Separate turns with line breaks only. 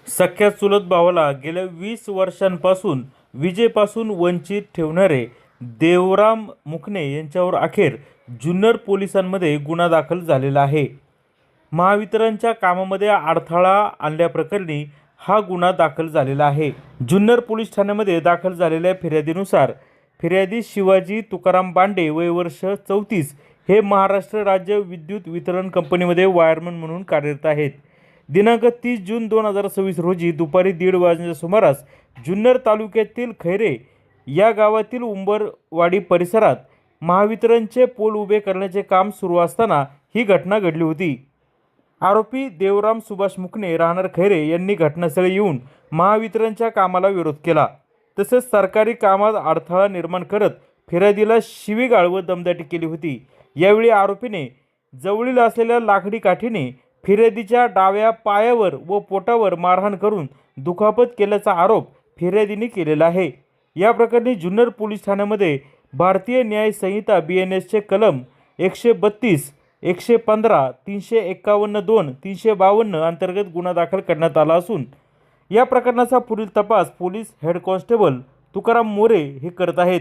सख्या चुलत भावाला गेल्या 20 वर्षांपासून विजेपासून वंचित ठेवणारे देवराम मुकणे यांच्यावर अखेर जुन्नर पोलिसांमध्ये गुन्हा दाखल झालेला आहे। महावितरणच्या कामामध्ये अडथळा आणल्याप्रकरणी हा गुन्हा दाखल झालेला आहे। जुन्नर पोलीस ठाण्यामध्ये दाखल झालेल्या फिर्यादीनुसार फिर्यादी शिवाजी तुकाराम बांडे वय वर्ष 34 हे महाराष्ट्र राज्य विद्युत वितरण कंपनीमध्ये वायरमन म्हणून कार्यरत आहेत। दिनांक 30 जून 2026 रोजी दुपारी 1:30 वाजण्याच्या सुमारास जुन्नर तालुक्यातील खैरे या गावातील उंबरवाडी परिसरात महावितरणचे पोल उभे करण्याचे काम सुरू असताना ही घटना घडली होती। आरोपी देवराम सुभाष मुकणे राहणार खैरे यांनी घटनास्थळी येऊन महावितरणच्या कामाला विरोध केला, तसेच सरकारी कामात अडथळा निर्माण करत फिर्यादीला शिवीगाळ व दमदाटी केली होती। यावेळी आरोपीने जवळील असलेल्या लाकडी काठीने फिर्यादीच्या डाव्या पायावर व पोटावर मारहाण करून दुखापत केल्याचा आरोप फिर्यादीने केलेला आहे। या प्रकरणी जुन्नर पोलीस ठाण्यामध्ये भारतीय न्याय संहिता BNSचे कलम 132, 115, 351(2), 352 अंतर्गत गुन्हा दाखल करण्यात आला असून या प्रकरणाचा पुढील तपास police head constable Tukaram More हे करत आहेत।